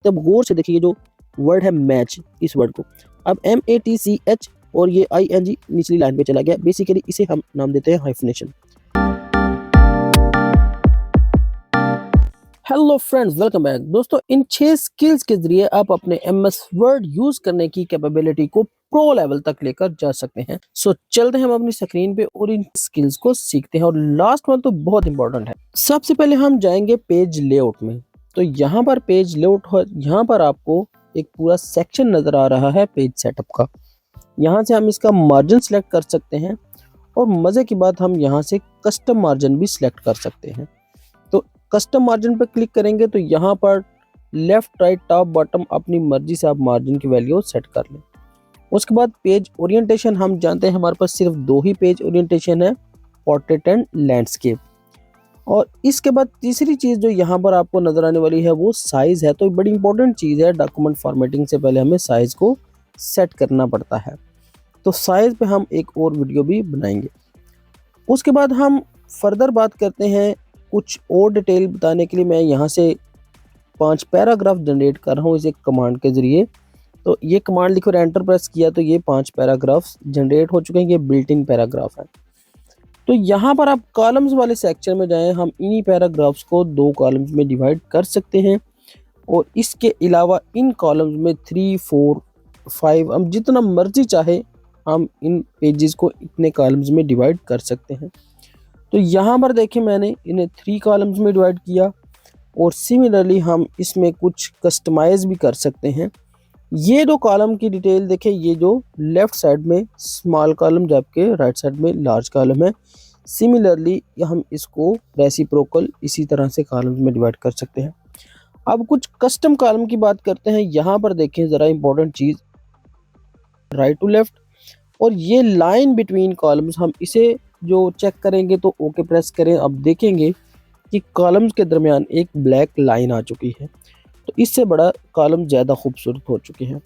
तब गौर से देखिए जो वर्ड है मैच, इस वर्ड को। अब MATCH और ये ING निचली लाइन पे चला गया, बेसिकली इसे हम नाम देते हैं hyphenation. Hello friends, welcome back. दोस्तों, इन 6 स्किल्स के जरिए आप अपने MS वर्ड यूज करने की कैपेबिलिटी को प्रो लेवल तक लेकर जा सकते हैं। सो चलते हैं हम अपनी स्क्रीन पे और इन स्किल्स को सीखते हैं। और लास्ट वन तो बहुत इंपॉर्टेंट है। सबसे पहले हम जाएंगे पेज लेआउट में। तो यहाँ पर पेज लेआउट, यहाँ पर आपको एक पूरा सेक्शन नजर आ रहा है पेज सेटअप का। यहाँ से हम इसका मार्जिन सिलेक्ट कर सकते हैं और मजे की बात, हम यहाँ से कस्टम मार्जिन भी सिलेक्ट कर सकते हैं। तो कस्टम मार्जिन पर क्लिक करेंगे तो यहाँ पर लेफ्ट, राइट, टॉप, बॉटम अपनी मर्जी से आप मार्जिन की वैल्यू सेट कर लें। उसके बाद पेज ओरिएंटेशन, हम जानते हैं हमारे पास सिर्फ 2 ही पेज ओरिएंटेशन है, पोर्ट्रेट एंड लैंडस्केप। और इसके बाद तीसरी चीज जो यहाँ पर आपको नजर आने वाली है वो साइज है। तो बड़ी इंपॉर्टेंट चीज है, डॉक्यूमेंट फॉर्मेटिंग से पहले हमें साइज को सेट करना पड़ता है। तो साइज पे हम एक और वीडियो भी बनाएंगे। उसके बाद हम फर्दर बात करते हैं कुछ और डिटेल बताने के लिए। मैं यहाँ से 5 पैराग्राफ जनरेट कर रहा हूँ इस एक कमांड के जरिए। तो ये कमांड लिखो और एंटर प्रेस किया तो ये 5 पैराग्राफ्स जनरेट हो चुके हैं। ये बिल्ट इन पैराग्राफ है। तो यहाँ पर आप कॉलम्स वाले सेक्शन में जाएं, हम इन्हीं पैराग्राफ्स को 2 कॉलम्स में डिवाइड कर सकते हैं। और इसके अलावा इन कॉलम्स में 3, 4, 5 हम जितना मर्जी चाहे हम इन पेजेस को इतने कॉलम्स में डिवाइड कर सकते हैं। तो यहाँ पर देखिए मैंने इन्हें 3 कॉलम्स में डिवाइड किया। और सिमिलरली हम इसमें कुछ कस्टमाइज भी कर सकते हैं। ये 2 कॉलम की डिटेल देखिए, ये जो लेफ्ट साइड में स्मॉल कॉलम जबकि राइट साइड में लार्ज कॉलम है। सिमिलरली हम इसको रेसिप्रोकल इसी तरह से कॉलम्स में डिवाइड कर सकते हैं। अब कुछ कस्टम कॉलम की बात करते हैं। यहाँ पर देखें ज़रा इंपॉर्टेंट चीज़, राइट टू लेफ्ट और ये लाइन बिटवीन कॉलम्स, हम इसे जो चेक करेंगे तो ओके प्रेस करें। अब देखेंगे कि कॉलम्स के दरमियान एक ब्लैक लाइन आ चुकी है। तो इससे बड़ा कॉलम ज़्यादा खूबसूरत हो चुके हैं।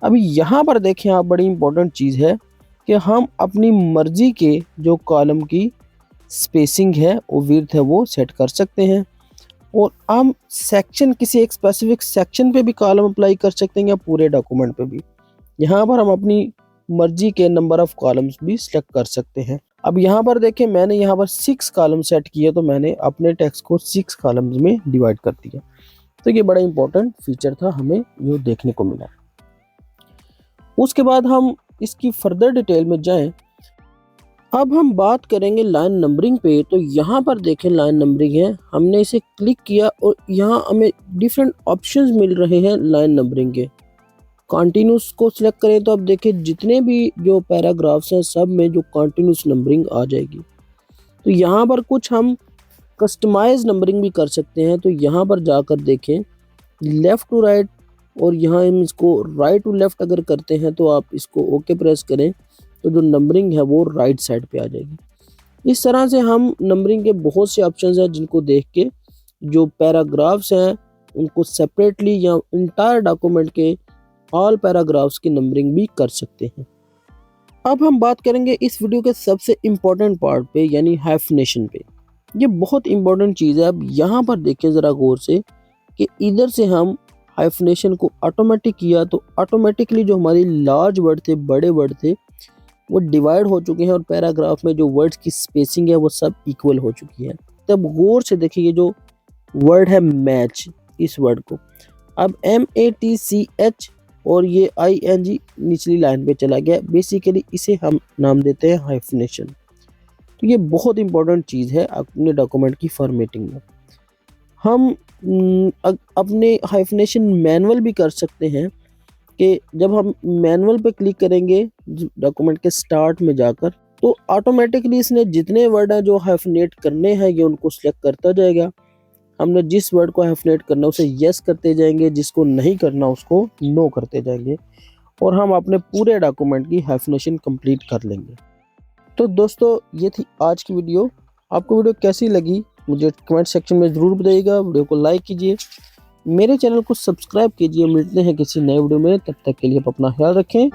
अभी यहाँ पर देखें आप, बड़ी इंपॉर्टेंट चीज़ है कि हम अपनी मर्जी के जो कॉलम की स्पेसिंग है और विड्थ है वो सेट कर सकते हैं। और हम सेक्शन, किसी एक स्पेसिफिक सेक्शन पे भी कॉलम अप्लाई कर सकते हैं या पूरे डॉक्यूमेंट पे भी। यहाँ पर हम अपनी मर्जी के नंबर ऑफ कॉलम्स भी सिलेक्ट कर सकते हैं। अब यहाँ पर देखें मैंने यहाँ पर 6 कॉलम सेट किए, तो मैंने अपने टेक्स्ट को 6 कॉलम्स में डिवाइड कर दिया। तो ये बड़ा इंपॉर्टेंट फीचर था, हमें ये देखने को मिला। उसके बाद हम इसकी फर्दर डिटेल में जाएं। अब हम बात करेंगे लाइन नंबरिंग पे। तो यहाँ पर देखें लाइन नंबरिंग है, हमने इसे क्लिक किया और यहाँ हमें डिफरेंट ऑप्शंस मिल रहे हैं लाइन नंबरिंग के। कॉन्टिन्यूस को सिलेक्ट करें तो अब देखें जितने भी जो पैराग्राफ्स हैं सब में जो कॉन्टिन्यूस नंबरिंग आ जाएगी। तो यहाँ पर कुछ हम कस्टमाइज नंबरिंग भी कर सकते हैं। तो यहाँ पर जाकर देखें लेफ़्ट टू राइट, और यहाँ हम इसको राइट टू लेफ़्ट अगर करते हैं तो आप इसको ओके प्रेस करें तो जो नंबरिंग है वो राइट साइड पे आ जाएगी। इस तरह से हम नंबरिंग के बहुत से ऑप्शंस हैं जिनको देख के जो पैराग्राफ्स हैं उनको सेपरेटली या इंटायर डॉक्यूमेंट के ऑल पैराग्राफ्स की नंबरिंग भी कर सकते हैं। अब हम बात करेंगे इस वीडियो के सबसे इम्पोर्टेंट पार्ट पे, यानी हाइफनेशन पे। ये बहुत इम्पोर्टेंट चीज़ है। अब यहाँ पर देखें ज़रा गौर से कि इधर से हम हाइफनेशन को ऑटोमेटिक किया तो ऑटोमेटिकली जो हमारी लार्ज वर्ड थे, बड़े वर्ड थे, वो डिवाइड हो चुके हैं और पैराग्राफ में जो वर्ड्स की स्पेसिंग है वो सब इक्वल हो चुकी है। तब गौर से देखिए ये जो वर्ड है मैच, इस वर्ड को। अब MATCH और ये ING निचली लाइन पे चला गया, बेसिकली इसे हम नाम देते हैं हाइफनेशन। तो ये बहुत इंपॉर्टेंट चीज़ है अपने डॉक्यूमेंट की फॉर्मेटिंग में। हम अपने हाइफनेशन मैनुअल भी कर सकते हैं कि जब हम मैनुअल पे क्लिक करेंगे डॉक्यूमेंट के स्टार्ट में जाकर तो ऑटोमेटिकली इसने जितने वर्ड हैं जो हाइफनेट करने हैं ये उनको सिलेक्ट करता जाएगा। हमने जिस वर्ड को हाइफनेट करना उसे यस करते जाएंगे, जिसको नहीं करना उसको नो करते जाएंगे, और हम अपने पूरे डॉक्यूमेंट की हाइफनेशन कंप्लीट कर लेंगे। तो दोस्तों ये थी आज की वीडियो। आपको वीडियो कैसी लगी मुझे कमेंट सेक्शन में ज़रूर बताइएगा। वीडियो को लाइक कीजिए, मेरे चैनल को सब्सक्राइब कीजिए। मिलते हैं किसी नए वीडियो में, तब तक के लिए आप अपना ख्याल रखें।